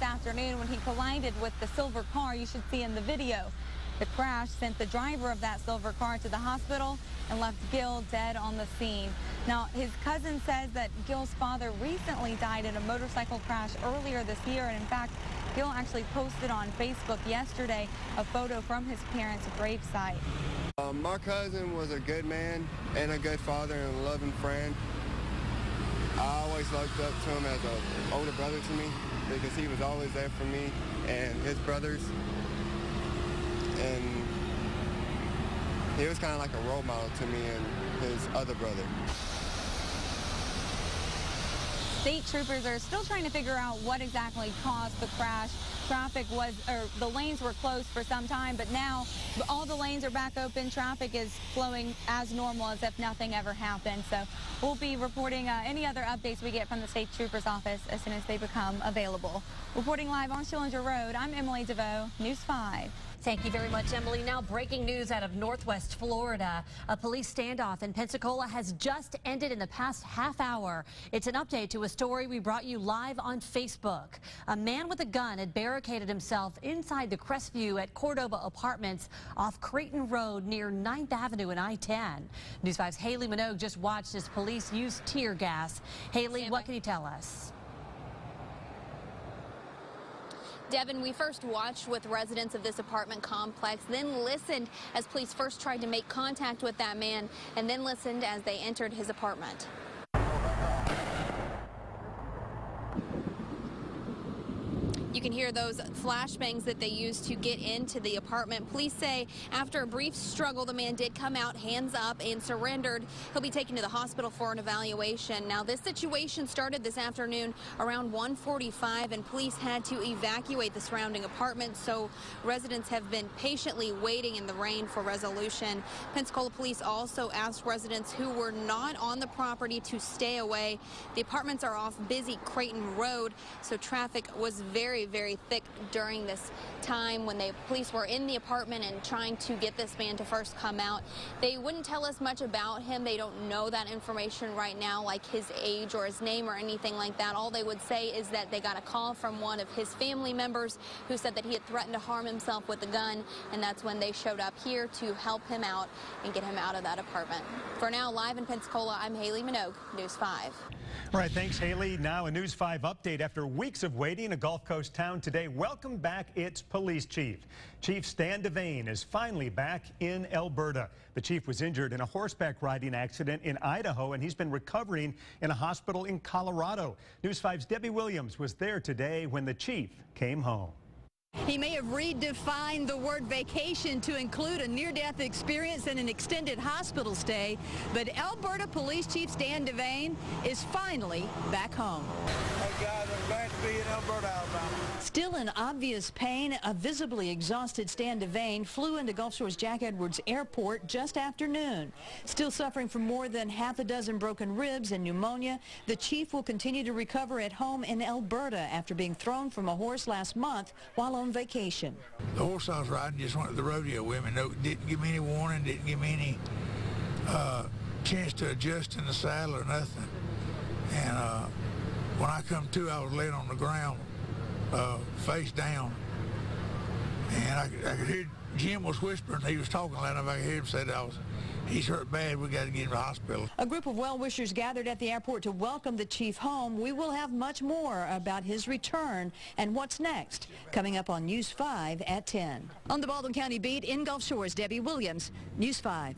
afternoon when he collided with the silver car you should see in the video. The crash sent the driver of that silver car to the hospital and left Gil dead on the scene. Now, his cousin says that Gil's father recently died in a motorcycle crash earlier this year, and in fact, Gil actually posted on Facebook yesterday a photo from his parents' gravesite. My cousin was a good man and a good father and a loving friend. I always looked up to him as an older brother to me because he was always there for me and his brothers. And he was kind of like a role model to me and his other brother. State troopers are still trying to figure out what exactly caused the crash. The lanes were closed for some time, but now all the lanes are back open. Traffic is flowing as normal as if nothing ever happened. So we'll be reporting any other updates we get from the state troopers office as soon as they become available. Reporting live on Schillinger Road, I'm Emily DeVoe, News 5. Thank you very much, Emily. Now, breaking news out of Northwest Florida. A police standoff in Pensacola has just ended in the past half hour. It's an update to a story we brought you live on Facebook. A man with a gun had barricaded himself inside the Crestview at Cordova Apartments off Creighton Road near 9th Avenue and I-10. News 5's Haley Minogue just watched as police used tear gas. Haley, what can you tell us? Devin, we first watched with residents of this apartment complex, then listened as police first tried to make contact with that man, and then listened as they entered his apartment. You can hear those flashbangs that they used to get into the apartment. Police say after a brief struggle, the man did come out hands up and surrendered. He'll be taken to the hospital for an evaluation. Now, this situation started this afternoon around 1:45, and police had to evacuate the surrounding apartments, so residents have been patiently waiting in the rain for resolution. Pensacola police also asked residents who were not on the property to stay away. The apartments are off busy Creighton Road, so traffic was very thick during this time when the police were in the apartment and trying to get this man to first come out. They wouldn't tell us much about him. They don't know that information right now, like his age or his name or anything like that. All they would say is that they got a call from one of his family members who said that he had threatened to harm himself with a gun, and that's when they showed up here to help him out and get him out of that apartment. For now, live in Pensacola, I'm Haley Minogue, News 5. All right, thanks, Haley. Now a News 5 update. After weeks of waiting, a Gulf Coast town today welcomed back its police chief. Chief Stan Devane is finally back in Elberta. The chief was injured in a horseback riding accident in Idaho, and he's been recovering in a hospital in Colorado. News 5's Debbie Williams was there today when the chief came home. He may have redefined the word vacation to include a near-death experience and an extended hospital stay, but Elberta Police Chief Stan Devane is finally back home. Hey guys, I'm glad to be in Elberta, Alabama. Still in obvious pain, a visibly exhausted Stan Devane flew into Gulf Shore's Jack Edwards Airport just after noon. Still suffering from more than half a dozen broken ribs and pneumonia, the chief will continue to recover at home in Elberta after being thrown from a horse last month while on vacation. The horse I was riding just went to the rodeo with me. No, didn't give me any warning, didn't give me any chance to adjust in the saddle or nothing. And when I come to, I was laying on the ground, face down. And I could hear Jim was whispering. He was talking loud enough. I could hear him say that he's hurt bad. We got to get him to the hospital. A group of well-wishers gathered at the airport to welcome the chief home. We will have much more about his return and what's next coming up on News 5 at 10. On the Baldwin County beat in Gulf Shores, Debbie Williams, News 5.